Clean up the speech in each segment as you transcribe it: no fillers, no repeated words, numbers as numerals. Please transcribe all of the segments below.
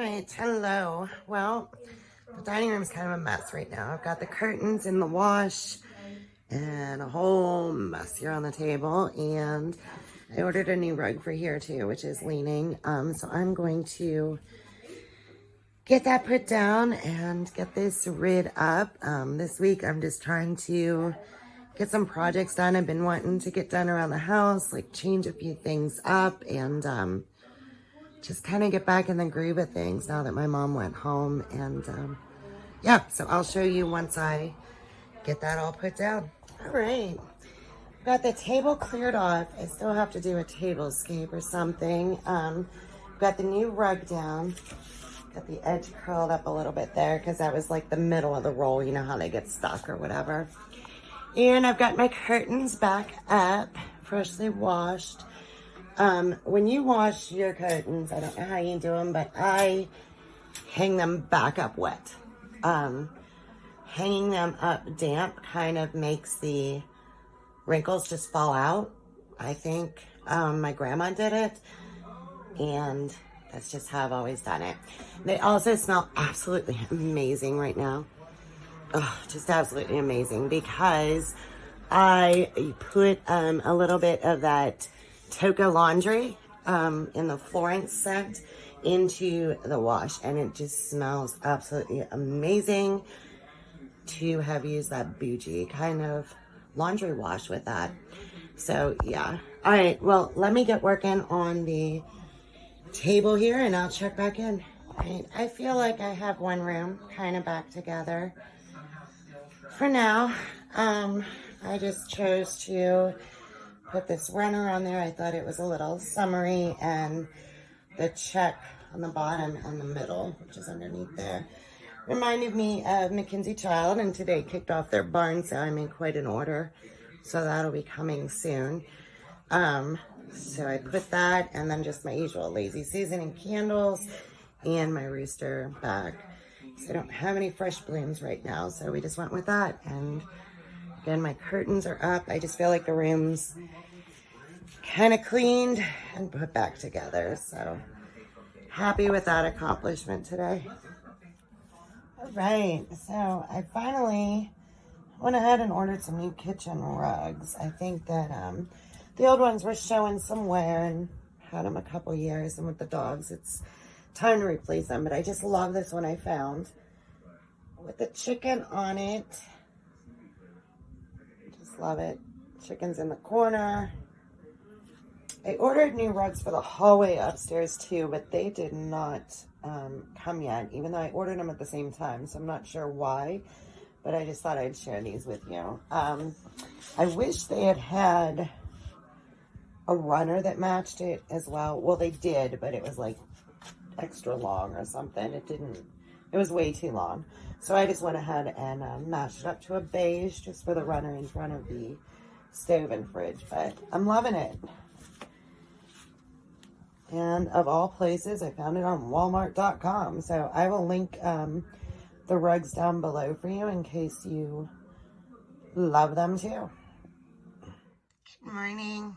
Right, hello. Well, the dining room is kind of a mess right now. I've got the curtains in the wash and a whole mess here on the table. And I ordered a new rug for here too, which is leaning. So I'm going to get that put down and get this rid up. This week I'm just trying to get some projects done. I've been wanting to get done around the house, like change a few things up and just kind of get back in the groove of things now that my mom went home. And yeah, so I'll show you once I get that all put down. All right, got the table cleared off. I still have to do a tablescape or something. Got the new rug down. Got the edge curled up a little bit there because that was like the middle of the roll. You know how they get stuck or whatever. And I've got my curtains back up, freshly washed. When you wash your curtains, I don't know how you do them, but I hang them back up wet. Hanging them up damp kind of makes the wrinkles just fall out. I think my grandma did it, and that's just how I've always done it. They also smell absolutely amazing right now. Oh, just absolutely amazing because I put a little bit of that Toca laundry in the Florence scent into the wash, and it just smells absolutely amazing to have used that bougie kind of laundry wash with that. So yeah. All right, well, let me get working on the table here and I'll check back in. All right, I feel like I have one room kind of back together for now. I just chose to put this runner on there. I thought it was a little summery, and the check on the bottom and the middle, which is underneath there, reminded me of Mackenzie Child, and today kicked off their barn sale. I made quite an order, so that'll be coming soon. So I put that, and then just my usual Lazy Seasoning candles and my rooster back. So I don't have any fresh blooms right now, so we just went with that. And again, my curtains are up. I just feel like the room's kind of cleaned and put back together. So happy with that accomplishment today. All right, so I finally went ahead and ordered some new kitchen rugs. I think that the old ones were showing some wear and had them a couple years, and with the dogs, it's time to replace them. But I just love this one I found with the chicken on it. Just love it. Chicken's in the corner. I ordered new rugs for the hallway upstairs too, but they did not come yet, even though I ordered them at the same time, so I'm not sure why, but I just thought I'd share these with you. I wish they had had a runner that matched it as well. Well, they did, but it was like extra long or something. It was way too long. So I just went ahead and matched it up to a beige just for the runner in front of the stove and fridge, but I'm loving it. And of all places, I found it on Walmart.com. So I will link the rugs down below for you in case you love them too. Good morning.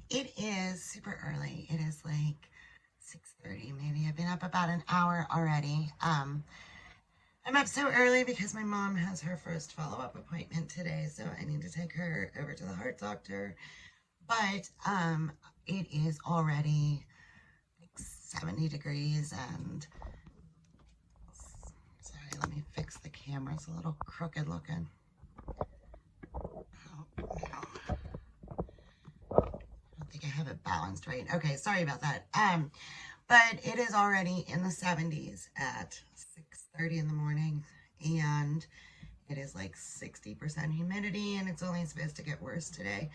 It is super early. It is like 6:30 maybe. I've been up about an hour already. I'm up so early because my mom has her first follow-up appointment today, so I need to take her over to the heart doctor. But it is already 70 degrees, and sorry, let me fix the camera. It's a little crooked looking. Oh, no. I don't think I have it balanced right. Okay, sorry about that. But it is already in the 70s at 6:30 in the morning, and it is like 60% humidity, and it's only supposed to get worse today.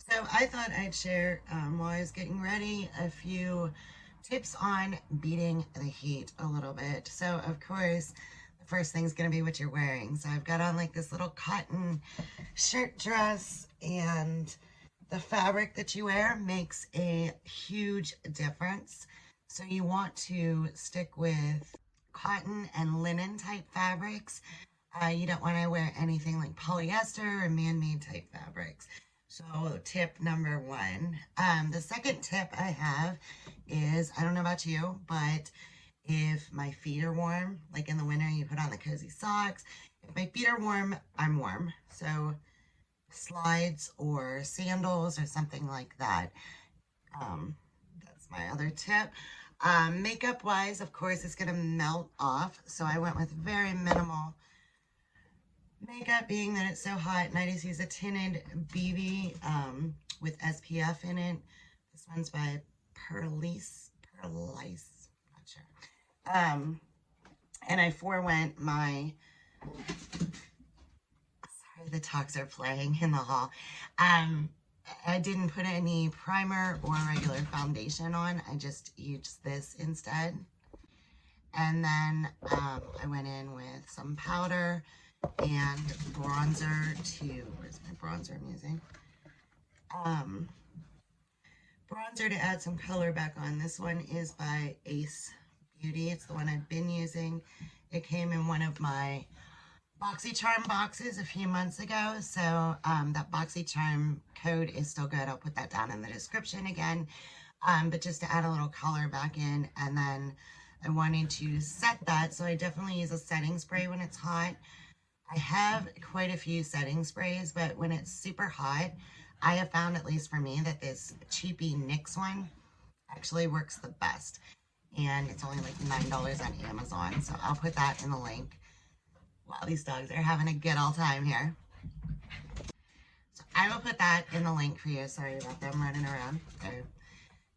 So I thought I'd share, while I was getting ready, a few tips on beating the heat a little bit. So of course, the first thing is going to be what you're wearing. So I've got on like this little cotton shirt dress, and the fabric that you wear makes a huge difference. So you want to stick with cotton and linen type fabrics. You don't want to wear anything like polyester or man-made type fabrics. So tip number one. The second tip I have is, I don't know about you, but if my feet are warm. Like in the winter, you put on the cozy socks. If my feet are warm, I'm warm. So slides or sandals or something like that. That's my other tip. Makeup wise, of course, it's going to melt off. So I went with very minimal makeup, being that it's so hot. And I just use a tinted BB with SPF in it. This one's by Perlice, not sure. And I forewent my, sorry, the talks are playing in the hall. I didn't put any primer or regular foundation on. I just used this instead. And then I went in with some powder and bronzer where's my bronzer I'm using? Bronzer to add some color back on. This one is by Ace Beauty. It's the one I've been using. It came in one of my BoxyCharm boxes a few months ago. So that BoxyCharm code is still good. I'll put that down in the description again. But just to add a little color back in, and then I wanted to set that. So I definitely use a setting spray when it's hot. I have quite a few setting sprays, but when it's super hot, I have found, at least for me, that this cheapy NYX one actually works the best. And it's only like $9 on Amazon. So I'll put that in the link. Wow, these dogs are having a good old time here. So I will put that in the link for you. Sorry about them running around. They're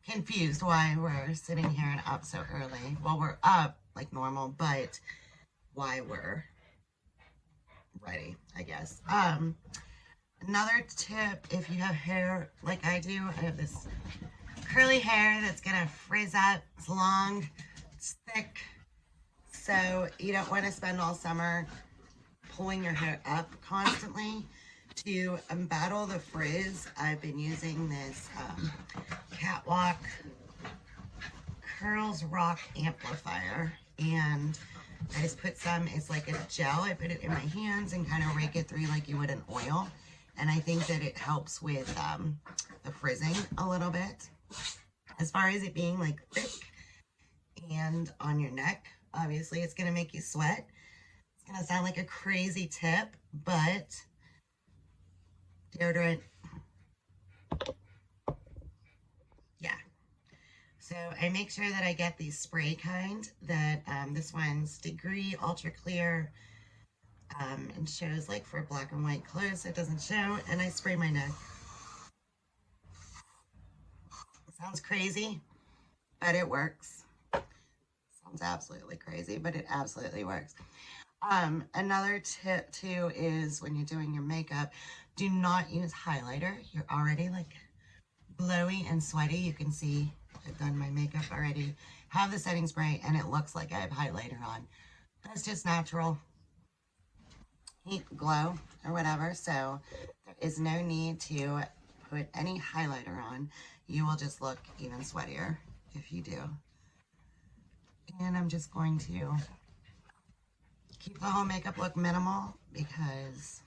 confused why we're sitting here and up so early. Well, we're up like normal, but why we're ready, I guess. Another tip, if you have hair like I do, I have this curly hair that's gonna frizz up. It's long, it's thick, so you don't want to spend all summer pulling your hair up constantly. To battle the frizz, I've been using this Catwalk Curls Rock Amplifier, and I just put some, it's like a gel, I put it in my hands and kind of rake it through like you would an oil. And I think that it helps with the frizzing a little bit. As far as it being like thick and on your neck, obviously it's gonna make you sweat. It's gonna sound like a crazy tip, but deodorant, yeah. So I make sure that I get the spray kind, that this one's Degree Ultra Clear, and shows like for black and white clothes, it doesn't show, and I spray my neck. It sounds crazy, but it works. Sounds absolutely crazy, but it absolutely works. Another tip too is when you're doing your makeup, do not use highlighter. You're already like glowy and sweaty. You can see I've done my makeup already. Have the setting spray and it looks like I have highlighter on. That's just natural heat, glow, or whatever. So there is no need to put any highlighter on. You will just look even sweatier if you do. And I'm just going to keep the whole makeup look minimal, because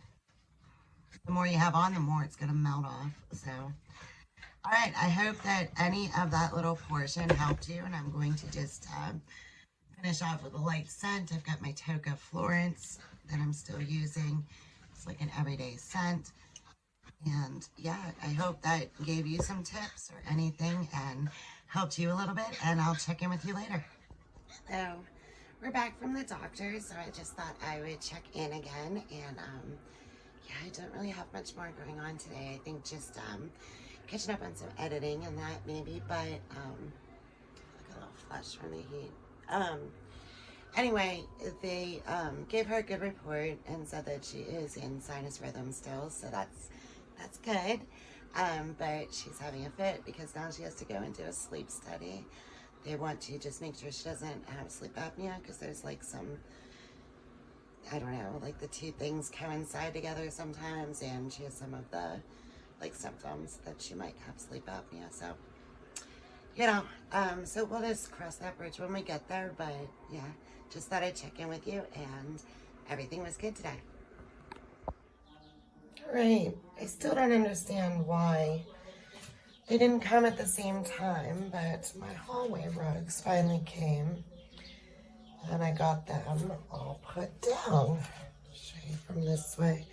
the more you have on, the more it's going to melt off. So, all right, I hope that any of that little portion helped you, and I'm going to just finish off with a light scent. I've got my Toca Florence that I'm still using. It's like an everyday scent. And yeah, I hope that gave you some tips or anything and helped you a little bit, and I'll check in with you later. So we're back from the doctor, so I just thought I would check in again. And yeah, I don't really have much more going on today. I think just catching up on some editing and that maybe, but look, a little flush from the heat. Anyway, they gave her a good report and said that she is in sinus rhythm still, so that's good. But she's having a fit because now she has to go and do a sleep study. They want to just make sure she doesn't have sleep apnea, because there's like some, I don't know, like the two things coincide together sometimes, and she has some of the like symptoms that she might have sleep apnea. So, you know, so we'll just cross that bridge when we get there. But yeah, just thought I'd check in with you, and everything was good today. All right, I still don't understand why they didn't come at the same time, but my hallway rugs finally came. And I got them all put down. Show you from this way.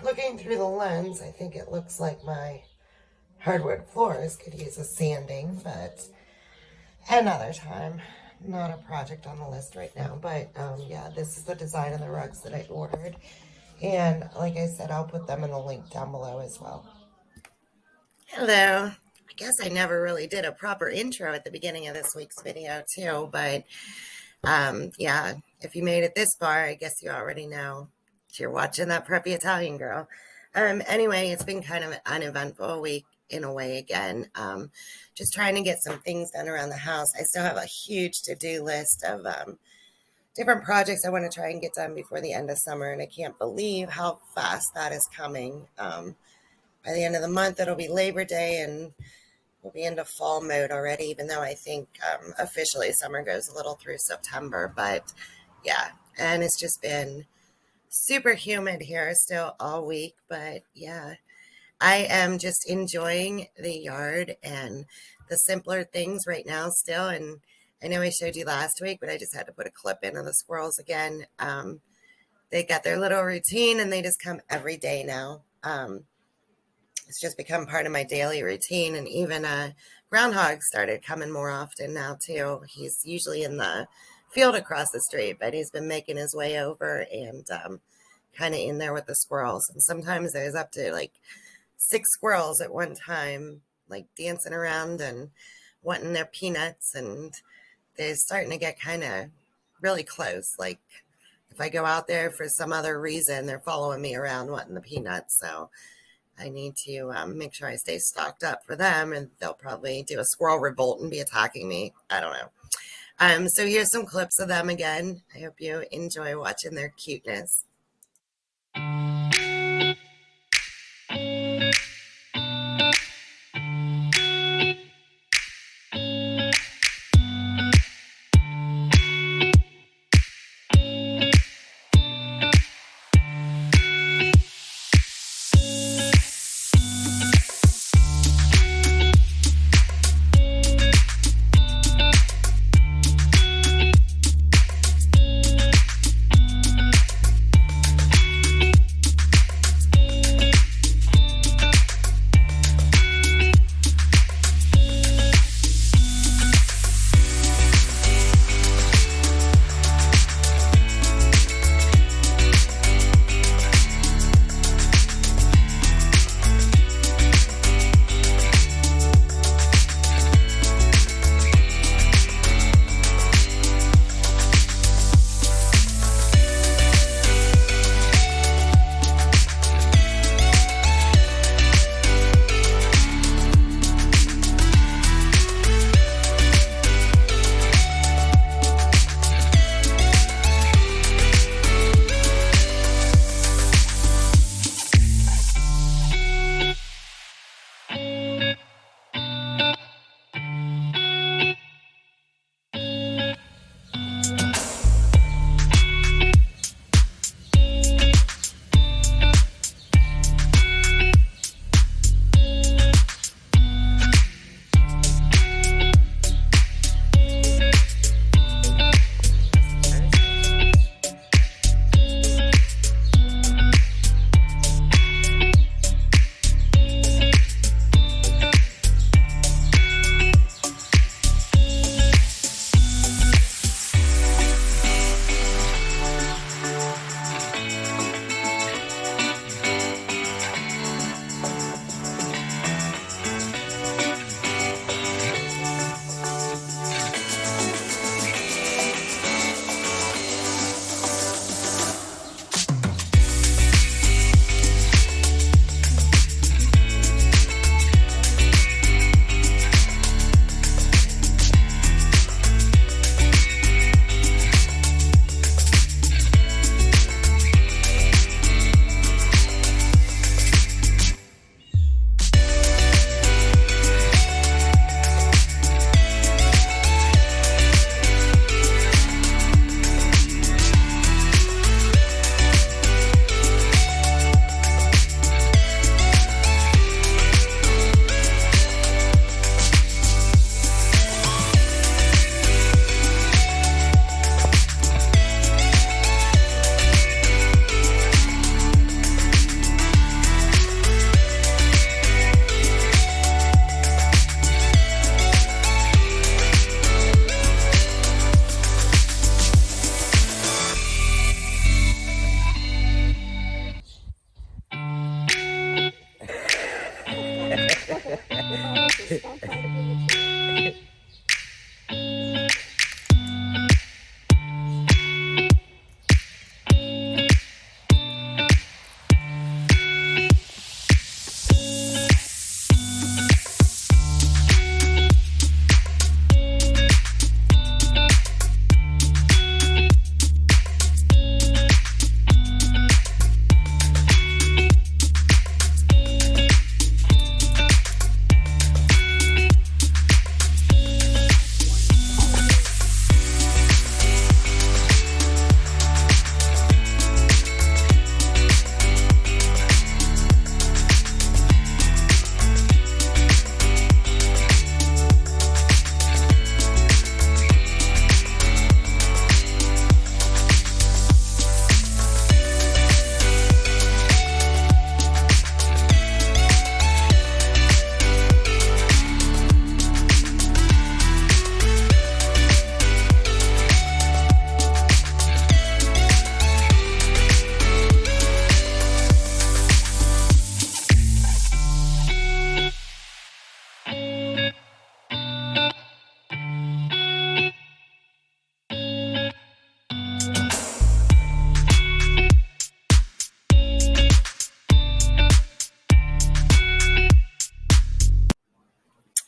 Looking through the lens, I think it looks like my hardwood floors could use a sanding, but another time. Not a project on the list right now, but yeah, this is the design of the rugs that I ordered. And like I said, I'll put them in the link down below as well. Hello. I guess I never really did a proper intro at the beginning of this week's video too, but yeah, if you made it this far, I guess you already know you're watching that preppy Italian girl. Anyway, it's been kind of an uneventful week in a way again. Just trying to get some things done around the house. I still have a huge to-do list of different projects I want to try and get done before the end of summer, and I can't believe how fast that is coming. By the end of the month, it'll be Labor Day, and we'll be into fall mode already, even though I think officially summer goes a little through September. But yeah, and it's just been super humid here still all week. But yeah, I am just enjoying the yard and the simpler things right now still. And I know I showed you last week, but I just had to put a clip in of the squirrels again. They got their little routine, and they just come every day now. It's just become part of my daily routine. And even groundhog started coming more often now too. He's usually in the field across the street, but he's been making his way over and kind of in there with the squirrels. And sometimes there's up to like 6 squirrels at one time, like dancing around and wanting their peanuts. And they're starting to get kind of really close. Like if I go out there for some other reason, they're following me around wanting the peanuts. So I need to make sure I stay stocked up for them, and they'll probably do a squirrel revolt and be attacking me. I don't know. So here's some clips of them again. I hope you enjoy watching their cuteness.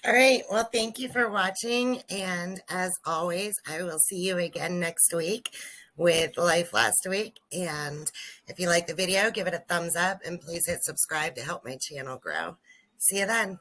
All right. Well, thank you for watching. And as always, I will see you again next week with Life Last Week. And if you like the video, give it a thumbs up and please hit subscribe to help my channel grow. See you then.